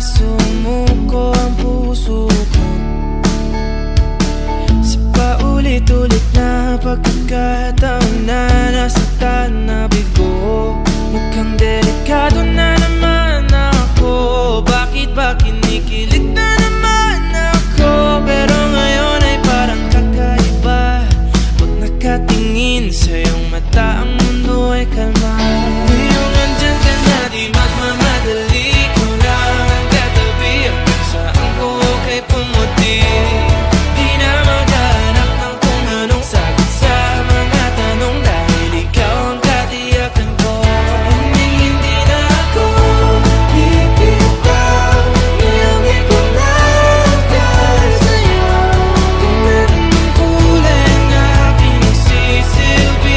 sumuko ang puso ko sa paulit-ulit na pagkakataon na nasaktan na bigo. Mukhang delikado na